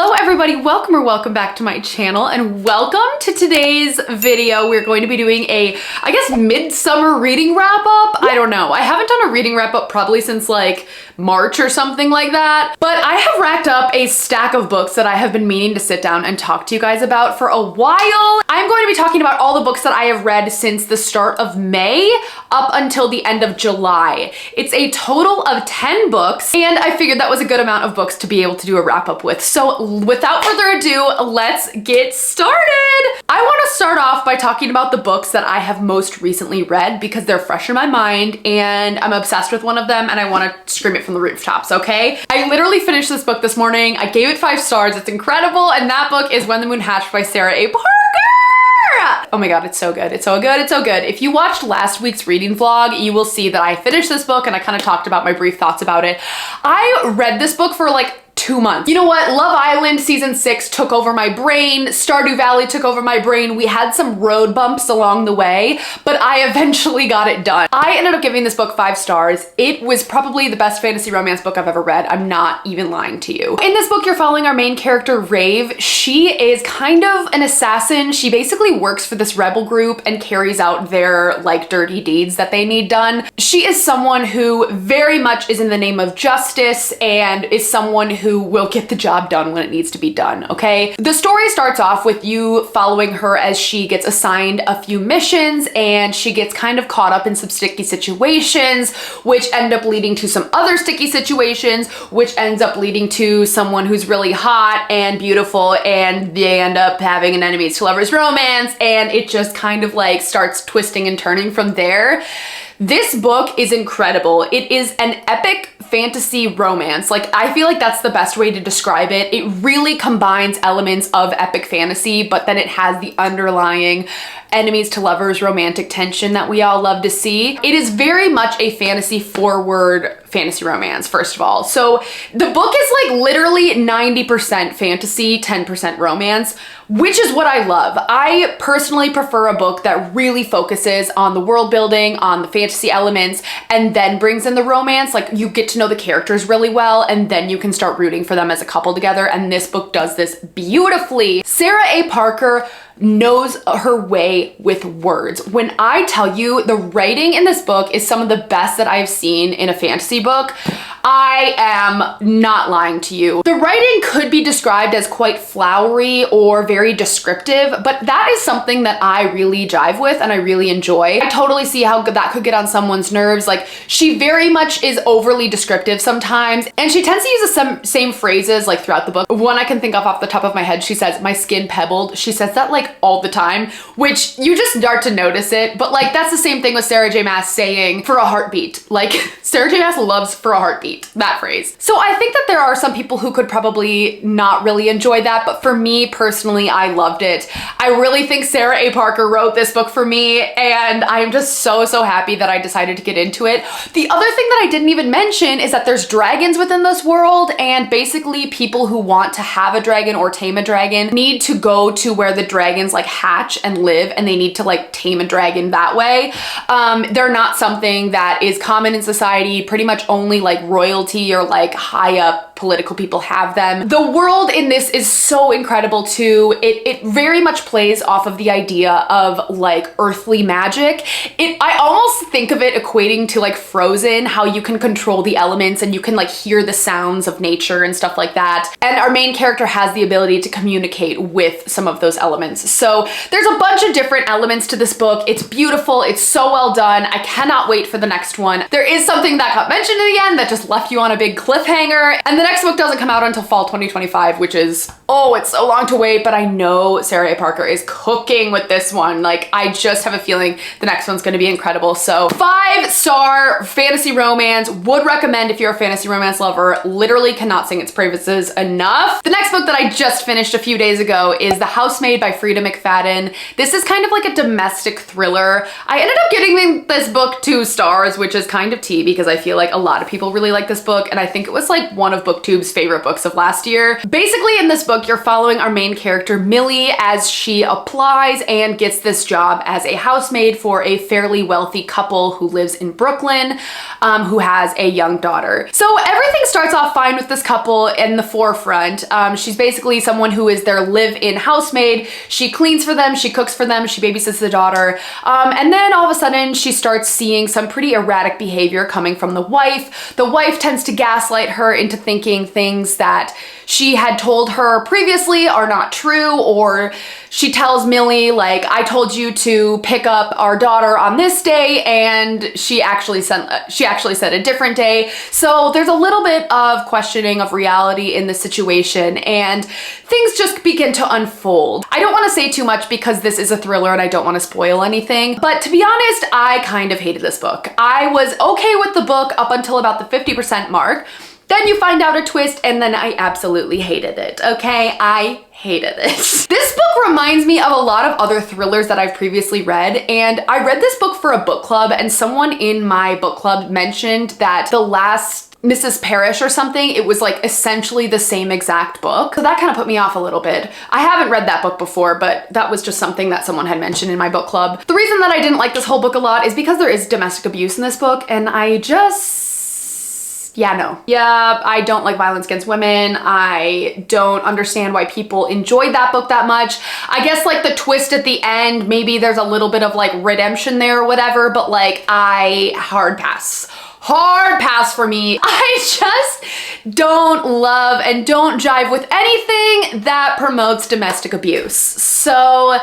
Hello everybody, welcome back to my channel and welcome to today's video. We're going to be doing a, I guess, midsummer reading wrap up. I don't know. I haven't done a reading wrap up probably since like March or something like that. But I have racked up a stack of books that I have been meaning to sit down and talk to you guys about for a while. I'm going to be talking about all the books that I have read since the start of May up until the end of July. It's a total of 10 books and I figured that was a good amount of books to be able to do a wrap up with. So without further ado, let's get started. I want to start off by talking about the books that I have most recently read because they're fresh in my mind and I'm obsessed with one of them and I want to scream it from the rooftops, okay? I literally finished this book this morning. I gave it 5 stars. It's incredible. And that book is When the Moon Hatched by Sarah A. Parker. Oh my god, it's so good. It's so good. It's so good. If you watched last week's reading vlog, you will see that I finished this book and I kind of talked about my brief thoughts about it. I read this book for like 2 months. You know what? Love Island season 6 took over my brain. Stardew Valley took over my brain. We had some road bumps along the way, but I eventually got it done. I ended up giving this book 5 stars. It was probably the best fantasy romance book I've ever read. I'm not even lying to you. In this book, you're following our main character, Rave. She is kind of an assassin. She basically works for this rebel group and carries out their like dirty deeds that they need done. She is someone who very much is in the name of justice and is someone who will get the job done when it needs to be done, okay? The story starts off with you following her as she gets assigned a few missions and she gets kind of caught up in some sticky situations, which end up leading to some other sticky situations, which ends up leading to someone who's really hot and beautiful and they end up having an enemies to lovers romance and it just kind of like starts twisting and turning from there. This book is incredible. It is an epic fantasy romance. Like, I feel like that's the best way to describe it. It really combines elements of epic fantasy, but then it has the underlying enemies to lovers romantic tension that we all love to see. It is very much a fantasy forward fantasy romance, first of all. So the book is like literally 90% fantasy, 10% romance, which is what I love. I personally prefer a book that really focuses on the world building, on the fantasy elements, and then brings in the romance. Like, you get to know the characters really well, and then you can start rooting for them as a couple together, and this book does this beautifully. Sarah A. Parker knows her way with words. When I tell you the writing in this book is some of the best that I've seen in a fantasy book, I am not lying to you. The writing could be described as quite flowery or very descriptive, but that is something that I really jive with and I really enjoy. I totally see how that could get on someone's nerves. Like, she very much is overly descriptive sometimes, and she tends to use the same phrases like throughout the book. One I can think of off the top of my head, she says, "My skin pebbled." She says that like all the time, which you just start to notice it, but like that's the same thing with Sarah J. Maas saying "for a heartbeat." Like, Sarah J. Maas loves "for a heartbeat," that phrase. So I think that there are some people who could probably not really enjoy that, but for me personally, I loved it. I really think Sarah A. Parker wrote this book for me, and I'm just so happy that I decided to get into it. The other thing that I didn't even mention is that there's dragons within this world, and basically people who want to have a dragon or tame a dragon need to go to where the dragons like hatch and live, and they need to like tame a dragon that way. They're not something that is common in society. Pretty much only like royalty or like high up political people have them. The world in this is so incredible too. It very much plays off of the idea of like earthly magic. I almost think of it equating to like Frozen, how you can control the elements and you can like hear the sounds of nature and stuff like that. And our main character has the ability to communicate with some of those elements. So there's a bunch of different elements to this book. It's beautiful. It's so well done. I cannot wait for the next one. There is something that got mentioned at the end that just left you on a big cliffhanger. And the next book doesn't come out until fall 2025, which is, oh, it's so long to wait, but I know Sarah A. Parker is cooking with this one. Like, I just have a feeling the next one's gonna be incredible. So 5-star fantasy romance, would recommend if you're a fantasy romance lover. Literally cannot sing its praises enough. The next book that I just finished a few days ago is The Housemaid by Frida McFadden. This is kind of like a domestic thriller. I ended up giving this book 2 stars, which is kind of tea because I feel like a lot of people really like this book, and I think it was like one of BookTube's favorite books of last year. Basically in this book, book, you're following our main character, Millie, as she applies and gets this job as a housemaid for a fairly wealthy couple who lives in Brooklyn, who has a young daughter. So everything starts off fine with this couple in the forefront. She's basically someone who is their live-in housemaid. She cleans for them, she cooks for them, she babysits the daughter. And then all of a sudden she starts seeing some pretty erratic behavior coming from the wife. The wife tends to gaslight her into thinking things that she had told her previously are not true, or she tells Millie, like, I told you to pick up our daughter on this day, and she actually said a different day. So there's a little bit of questioning of reality in the situation, and things just begin to unfold. I don't want to say too much because this is a thriller and I don't want to spoil anything, but to be honest, I kind of hated this book. I was okay with the book up until about the 50% mark. Then you find out a twist, and then I absolutely hated it, okay? I hated it. This book reminds me of a lot of other thrillers that I've previously read, and I read this book for a book club, and someone in my book club mentioned that the last Mrs. Parrish or something, it was like essentially the same exact book. So that kind of put me off a little bit. I haven't read that book before, but that was just something that someone had mentioned in my book club. The reason that I didn't like this whole book a lot is because there is domestic abuse in this book, and I don't like violence against women. I don't understand why people enjoyed that book that much. I guess like the twist at the end, maybe there's a little bit of like redemption there or whatever, but like hard pass for me. I just don't love and don't jive with anything that promotes domestic abuse. So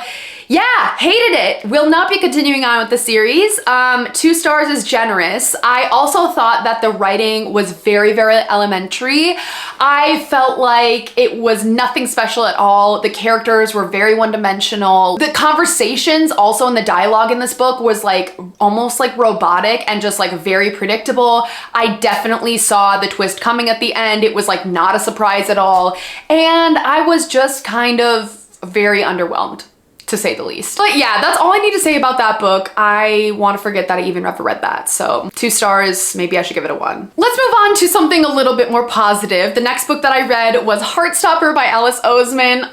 yeah, hated it. Will not be continuing on with the series. 2 stars is generous. I also thought that the writing was very, very elementary. I felt like it was nothing special at all. The characters were very one-dimensional. The conversations also in the dialogue in this book was like almost like robotic and just like very predictable. I definitely saw the twist coming at the end. It was like not a surprise at all. And I was just kind of very underwhelmed, to say the least. But yeah, that's all I need to say about that book. I want to forget that I even ever read that. So 2 stars, maybe I should give it a 1. Let's move on to something a little bit more positive. The next book that I read was Heartstopper by Alice Oseman.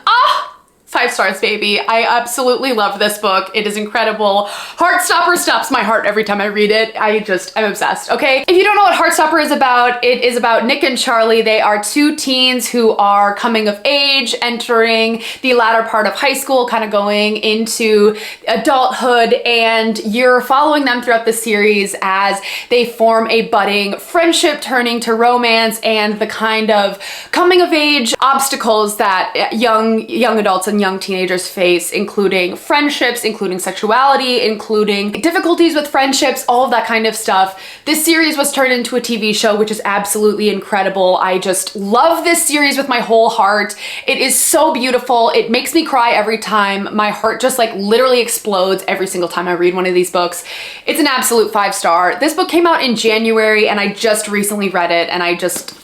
5 stars, baby. I absolutely love this book. It is incredible. Heartstopper stops my heart every time I read it. I'm obsessed, okay? If you don't know what Heartstopper is about, it is about Nick and Charlie. They are 2 teens who are coming of age, entering the latter part of high school, kind of going into adulthood, and you're following them throughout the series as they form a budding friendship turning to romance and the kind of coming of age obstacles that young adults and young teenagers face, including friendships, including sexuality, including difficulties with friendships, all of that kind of stuff. This series was turned into a TV show, which is absolutely incredible. I just love this series with my whole heart. It is so beautiful. It makes me cry every time. My heart just like literally explodes every single time I read one of these books. It's an absolute 5 star. This book came out in January and I just recently read it, and I just,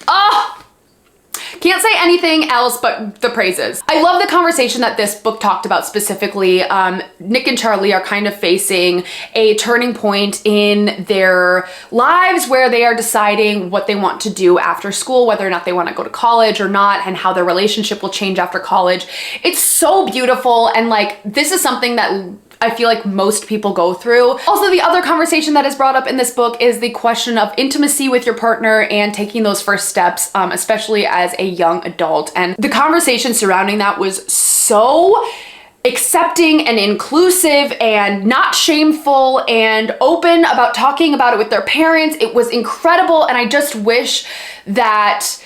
can't say anything else but the praises. I love the conversation that this book talked about specifically. Nick and Charlie are kind of facing a turning point in their lives where they are deciding what they want to do after school, whether or not they want to go to college or not, and how their relationship will change after college. It's so beautiful, and like this is something that I feel like most people go through. Also, the other conversation that is brought up in this book is the question of intimacy with your partner and taking those first steps, especially as a young adult. And the conversation surrounding that was so accepting and inclusive and not shameful and open about talking about it with their parents. It was incredible, and I just wish that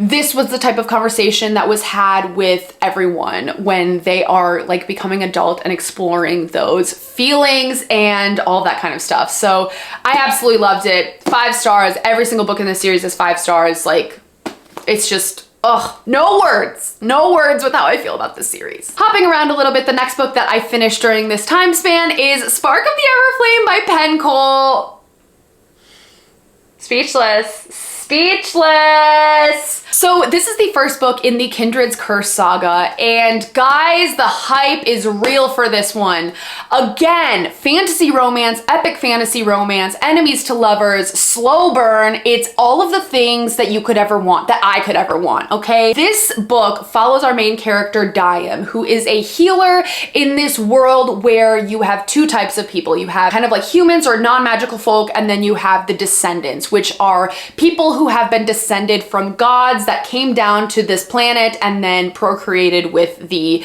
this was the type of conversation that was had with everyone when they are like becoming adult and exploring those feelings and all that kind of stuff. So I absolutely loved it. 5 stars. Every single book in this series is 5 stars. Like, it's just, no words with how I feel about this series. Hopping around a little bit, the next book that I finished during this time span is Spark of the Everflame by Penn Cole. Speechless. speechless. So this is the first book in the Kindred's Curse saga, and guys, the hype is real for this one. Again, fantasy romance, epic fantasy romance, enemies to lovers, slow burn. It's all of the things that you could ever want, that I could ever want, okay? This book follows our main character, Diam, who is a healer in this world where you have two types of people. You have kind of like humans or non-magical folk, and then you have the descendants, which are people who have been descended from gods that came down to this planet and then procreated with the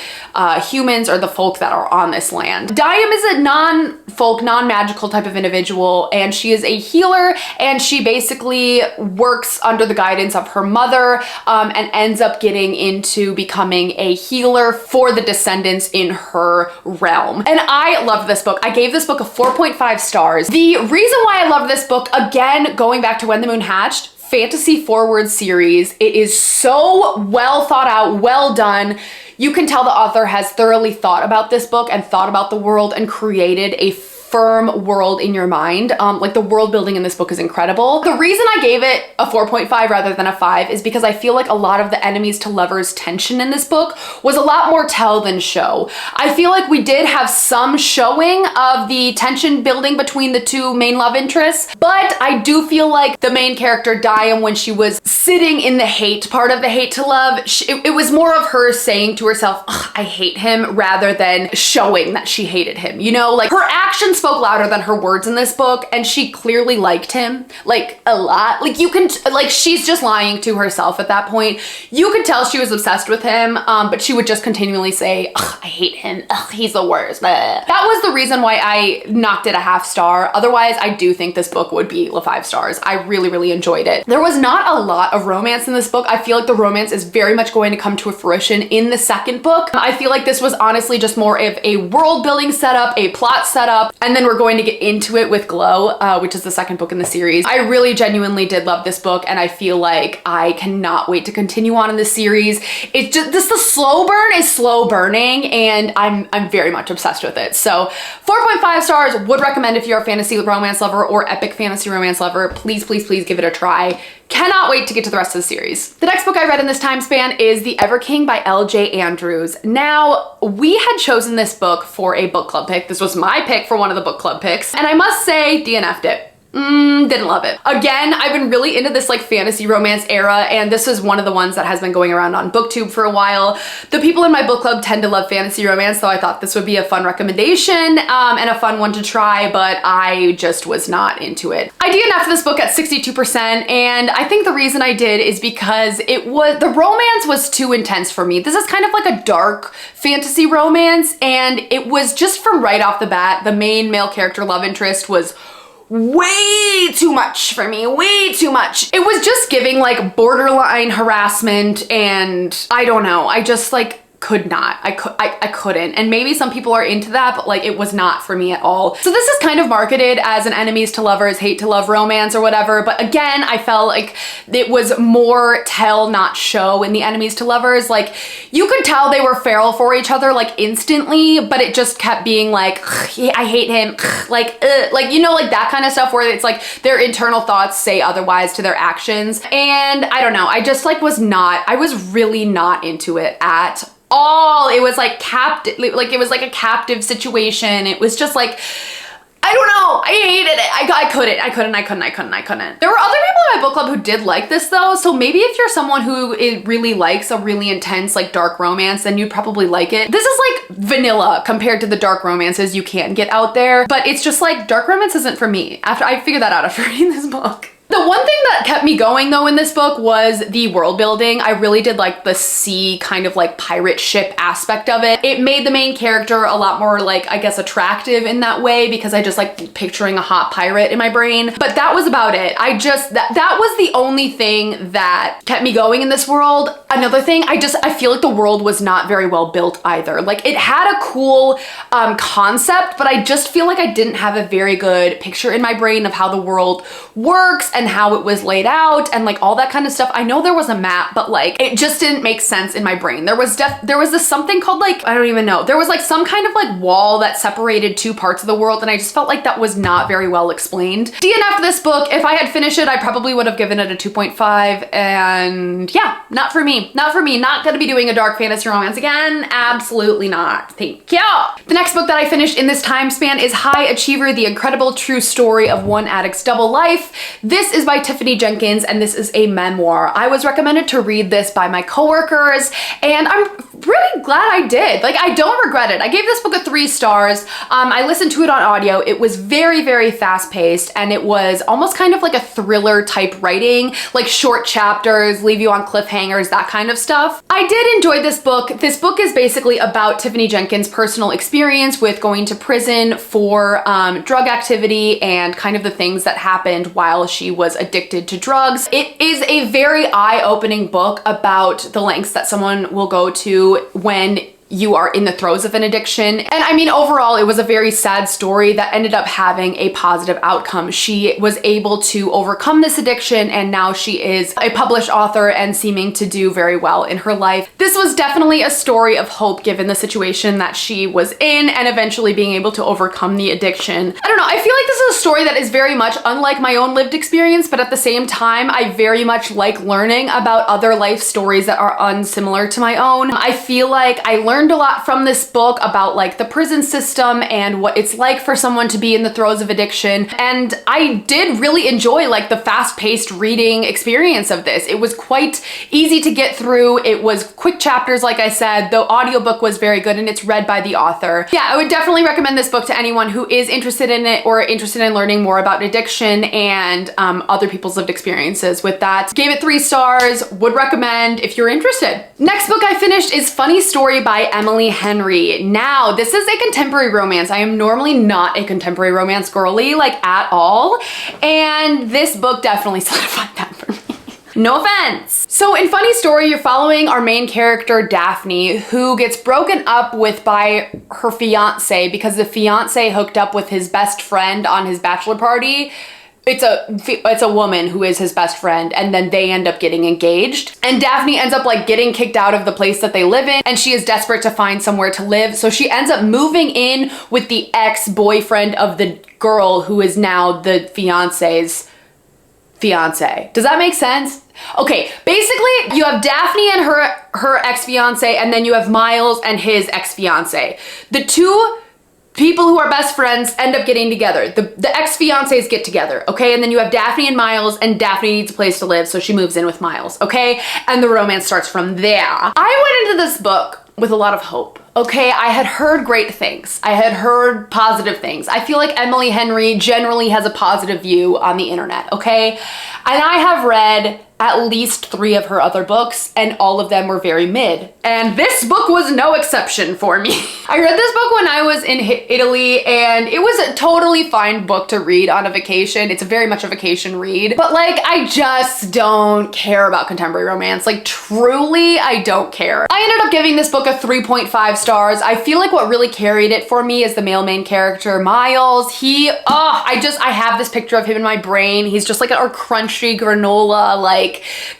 humans or the folk that are on this land. Diam is a non-folk, non-magical type of individual, and she is a healer, and she basically works under the guidance of her mother and ends up getting into becoming a healer for the descendants in her realm. And I loved this book. I gave this book a 4.5 stars. The reason why I love this book, again, going back to When the Moon Hatched, fantasy forward series. It is so well thought out, well done. You can tell the author has thoroughly thought about this book and thought about the world and created a firm world in your mind. Like the world building in this book is incredible. The reason I gave it a 4.5 rather than a 5 is because I feel like a lot of the enemies to lovers tension in this book was a lot more tell than show. I feel like we did have some showing of the tension building between the two main love interests, but I do feel like the main character, Diam, when she was sitting in the hate part of the hate to love, it was more of her saying to herself, I hate him, rather than showing that she hated him. You know, like her actions spoke louder than her words in this book, and she clearly liked him, like a lot. Like you can, like she's just lying to herself at that point. You could tell she was obsessed with him, but she would just continually say, I hate him, he's the worst. That was the reason why I knocked it a half star. Otherwise, I do think this book would be 5 stars. I really, really enjoyed it. There was not a lot of romance in this book. I feel like the romance is very much going to come to fruition in the second book. I feel like this was honestly just more of a world building setup, a plot setup, and then we're going to get into it with Glow, which is the second book in the series. I really genuinely did love this book, and I feel like I cannot wait to continue on in this series. It's just the slow burn is slow burning, and I'm very much obsessed with it. So 4.5 stars, would recommend if you're a fantasy romance lover or epic fantasy romance lover. Please, please, please give it a try. Cannot wait to get to the rest of the series. The next book I read in this time span is The Ever King by L.J. Andrews. Now, we had chosen this book for a book club pick. This was my pick for one of the book club picks, and I must say, DNF'd it. Didn't love it. Again, I've been really into this like fantasy romance era, and this is one of the ones that has been going around on BookTube for a while. The people in my book club tend to love fantasy romance, so I thought this would be a fun recommendation and a fun one to try, but I just was not into it. I DNF'd this book at 62%, and I think the reason I did is because the romance was too intense for me. This is kind of like a dark fantasy romance, and it was just from right off the bat, the main male character love interest was way too much for me, way too much. It was just giving like borderline harassment, and I don't know, I just like could not. I couldn't. And maybe some people are into that, but like it was not for me at all. So this is kind of marketed as an enemies to lovers, hate to love romance or whatever. But again, I felt like it was more tell, not show in the enemies to lovers. Like you could tell they were feral for each other like instantly, but it just kept being like, I hate him, like you know, like that kind of stuff where it's like their internal thoughts say otherwise to their actions. And I don't know, I just like I was really not into it at all. It was like captive, like it was like a captive situation. It was just like, I don't know, I hated it. I couldn't. There were other people in my book club who did like this though, so maybe if you're someone who really likes a really intense like dark romance, then you'd probably like it. This is like vanilla compared to the dark romances you can get out there, but it's just like dark romance isn't for me. After I figured that out after reading this book. The one thing that kept me going though in this book was the world building. I really did like the sea kind of like pirate ship aspect of it. It made the main character a lot more like, I guess, attractive in that way, because I just like picturing a hot pirate in my brain. But that was about it. That was the only thing that kept me going in this world. Another thing, I feel like the world was not very well built either. Like it had a cool concept, but I just feel like I didn't have a very good picture in my brain of how the world works and and how it was laid out and like all that kind of stuff. I know there was a map, but like it just didn't make sense in my brain. There was this something called like, I don't even know. There was like some kind of like wall that separated two parts of the world, and I just felt like that was not very well explained. DNF this book. If I had finished it, I probably would have given it a 2.5, and yeah, not for me. Not for me. Not gonna be doing a dark fantasy romance again. Absolutely not. Thank you. The next book that I finished in this time span is High Achiever, The Incredible True Story of One Addict's Double Life. This is by Tiffany Jenkins, and this is a memoir. I was recommended to read this by my coworkers, and I'm really glad I did. Like, I don't regret it. I gave this book a 3 stars. I listened to it on audio. It was very, very fast paced, and it was almost kind of like a thriller type writing, like short chapters, leave you on cliffhangers, that kind of stuff. I did enjoy this book. This book is basically about Tiffany Jenkins' personal experience with going to prison for drug activity and kind of the things that happened while she was addicted to drugs. It is a very eye-opening book about the lengths that someone will go to when you are in the throes of an addiction. And I mean, overall, it was a very sad story that ended up having a positive outcome. She was able to overcome this addiction, and now she is a published author and seeming to do very well in her life. This was definitely a story of hope given the situation that she was in and eventually being able to overcome the addiction. I don't know, I feel like this is a story that is very much unlike my own lived experience, but at the same time, I very much like learning about other life stories that are unsimilar to my own. I feel like I learned a lot from this book about like the prison system and what it's like for someone to be in the throes of addiction. And I did really enjoy like the fast-paced reading experience of this. It was quite easy to get through. It was quick chapters, like I said. The audiobook was very good, and it's read by the author. Yeah, I would definitely recommend this book to anyone who is interested in it or interested in learning more about addiction and other people's lived experiences with that. Gave it 3 stars, would recommend if you're interested. Next book I finished is Funny Story by Emily Henry. Now, this is a contemporary romance. I am normally not a contemporary romance girly, like at all, and this book definitely solidified that for me. No offense. So in Funny Story, you're following our main character, Daphne, who gets broken up with by her fiance because the fiance hooked up with his best friend on his bachelor party. It's a woman who is his best friend, and then they end up getting engaged. And Daphne ends up like getting kicked out of the place that they live in, and she is desperate to find somewhere to live. So she ends up moving in with the ex-boyfriend of the girl who is now the fiance's fiance. Does that make sense? Okay, basically you have Daphne and her ex-fiance, and then you have Miles and his ex-fiance. The two people who are best friends end up getting together. The ex-fiancés get together, okay? And then you have Daphne and Miles, and Daphne needs a place to live, so she moves in with Miles, okay? And the romance starts from there. I went into this book with a lot of hope, okay? I had heard great things. I had heard positive things. I feel like Emily Henry generally has a positive view on the internet, okay? And I have read at least 3 of her other books, and all of them were very mid. And this book was no exception for me. I read this book when I was in Italy, and it was a totally fine book to read on a vacation. It's very much a vacation read, but like, I just don't care about contemporary romance. Like, truly, I don't care. I ended up giving this book a 3.5 stars. I feel like what really carried it for me is the male main character, Miles. I have this picture of him in my brain. He's just like a crunchy granola, like,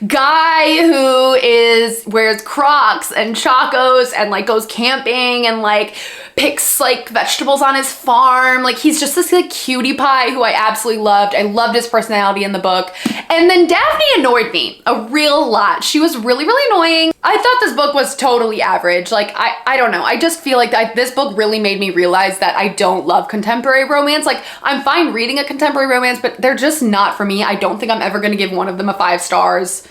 guy who wears Crocs and Chacos and like goes camping and like picks like vegetables on his farm. Like, he's just this like cutie pie who I absolutely loved. I loved his personality in the book. And then Daphne annoyed me a real lot. She was really, really annoying. I thought this book was totally average. Like, I don't know. I just feel like this book really made me realize that I don't love contemporary romance. Like, I'm fine reading a contemporary romance, but they're just not for me. I don't think I'm ever gonna give one of them a 5 stars.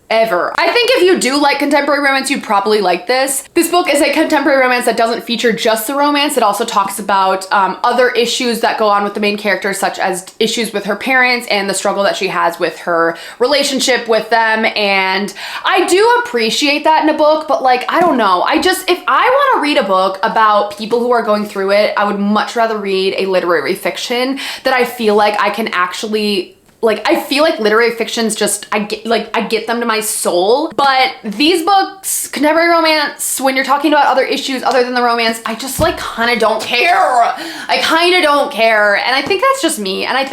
Ever. I think if you do like contemporary romance, you'd probably like this. This book is a contemporary romance that doesn't feature just the romance. It also talks about other issues that go on with the main character, such as issues with her parents and the struggle that she has with her relationship with them. And I do appreciate that in a book, but like, I don't know. If I want to read a book about people who are going through it, I would much rather read a literary fiction that I feel like I can actually like, I feel like literary fiction's just, I get them to my soul. But these books, contemporary romance, when you're talking about other issues other than the romance, I just like kind of don't care. I kind of don't care. And I think that's just me. And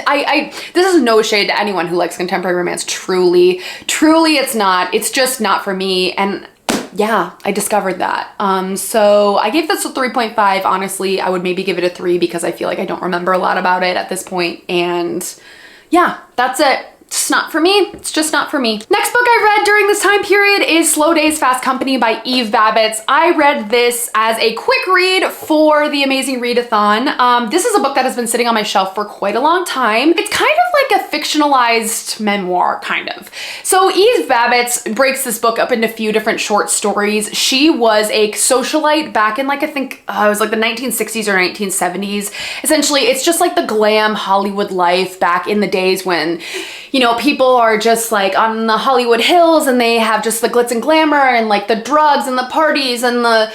this is no shade to anyone who likes contemporary romance. Truly it's not. It's just not for me. And yeah, I discovered that. So I gave this a 3.5. Honestly, I would maybe give it a 3 because I feel like I don't remember a lot about it at this point. And yeah, that's it. It's not for me. It's just not for me. Next book I read during this time period is Slow Days, Fast Company by Eve Babbitt. I read this as a quick read for the Amazing Readathon. This is a book that has been sitting on my shelf for quite a long time. It's kind of like a fictionalized memoir, kind of. So Eve Babbitt breaks this book up into a few different short stories. She was a socialite back in like, I think it was like the 1960s or 1970s. Essentially, it's just like the glam Hollywood life back in the days when, you know, people are just like on the Hollywood Hills and they have just the glitz and glamour and like the drugs and the parties and the,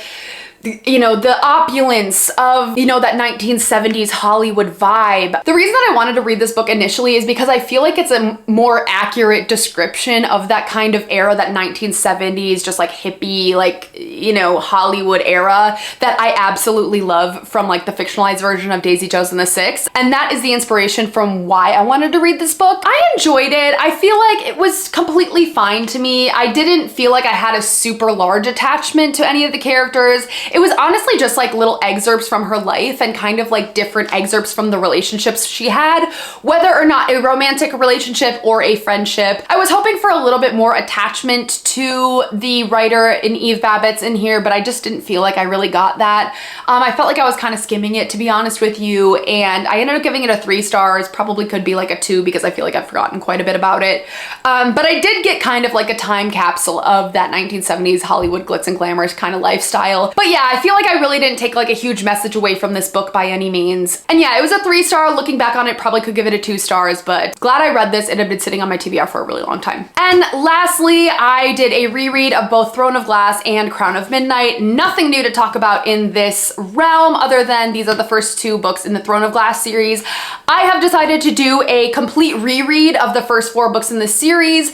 you know, the opulence of, you know, that 1970s Hollywood vibe. The reason that I wanted to read this book initially is because I feel like it's a more accurate description of that kind of era, that 1970s, just like hippie, like, you know, Hollywood era that I absolutely love from like the fictionalized version of Daisy Jones and the Six. And that is the inspiration from why I wanted to read this book. I enjoyed it. I feel like it was completely fine to me. I didn't feel like I had a super large attachment to any of the characters. It was honestly just like little excerpts from her life and kind of like different excerpts from the relationships she had, whether or not a romantic relationship or a friendship. I was hoping for a little bit more attachment to the writer in Eve Babbitt in here, but I just didn't feel like I really got that. I felt like I was kind of skimming it, to be honest with you, and I ended up giving it a 3 stars. Probably could be like a 2 because I feel like I've forgotten quite a bit about it. But I did get kind of like a time capsule of that 1970s Hollywood glitz and glamour kind of lifestyle. But yeah, I feel like I really didn't take like a huge message away from this book by any means. And yeah, it was a 3 star. Looking back on it, probably could give it a 2 stars, but glad I read this. It had been sitting on my TBR for a really long time. And lastly, I did a reread of both Throne of Glass and Crown of Midnight. Nothing new to talk about in this realm other than these are the first 2 books in the Throne of Glass series. I have decided to do a complete reread of the first 4 books in this series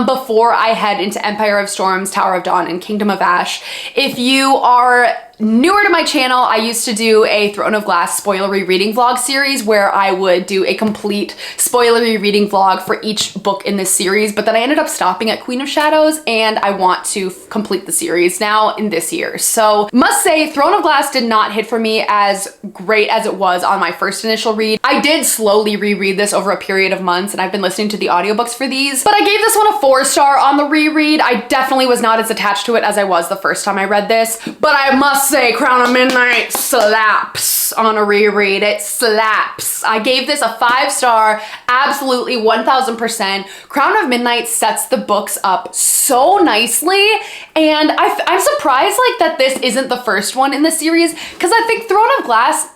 before I head into Empire of Storms, Tower of Dawn, and Kingdom of Ash. If you are newer to my channel, I used to do a Throne of Glass spoilery reading vlog series where I would do a complete spoilery reading vlog for each book in this series, but then I ended up stopping at Queen of Shadows and I want to complete the series now in this year. So must say Throne of Glass did not hit for me as great as it was on my first initial read. I did slowly reread this over a period of months and I've been listening to the audiobooks for these, but I gave this one a 4 star on the reread. I definitely was not as attached to it as I was the first time I read this, but I must say Crown of Midnight slaps on a reread. It slaps. I gave this a 5 star, absolutely 1000%. Crown of Midnight sets the books up so nicely, and I'm surprised like that this isn't the first one in the series, because I think Throne of Glass,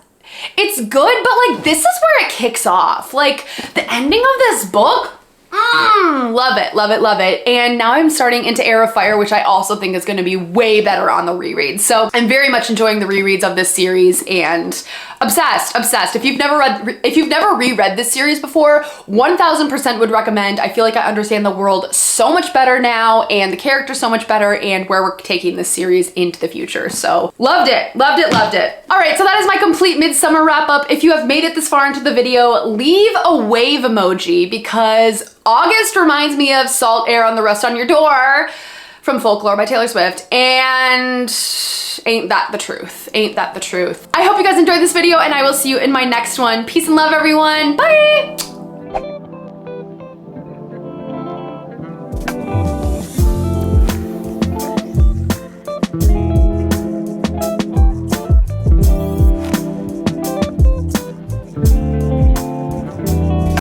it's good, but like this is where it kicks off. Like the ending of this book, love it, love it, love it. And now I'm starting into Heir of Fire, which I also think is going to be way better on the reread. So I'm very much enjoying the rereads of this series and obsessed, obsessed. If you've never reread this series before, 1000% would recommend. I feel like I understand the world so much better now and the characters so much better and where we're taking this series into the future. So loved it, loved it, loved it. All right, so that is my complete midsummer wrap up. If you have made it this far into the video, leave a wave emoji because August reminds me of Salt Air on the Rust on Your Door from Folklore by Taylor Swift, and ain't that the truth? Ain't that the truth? I hope you guys enjoyed this video and I will see you in my next one. Peace and love, everyone. Bye!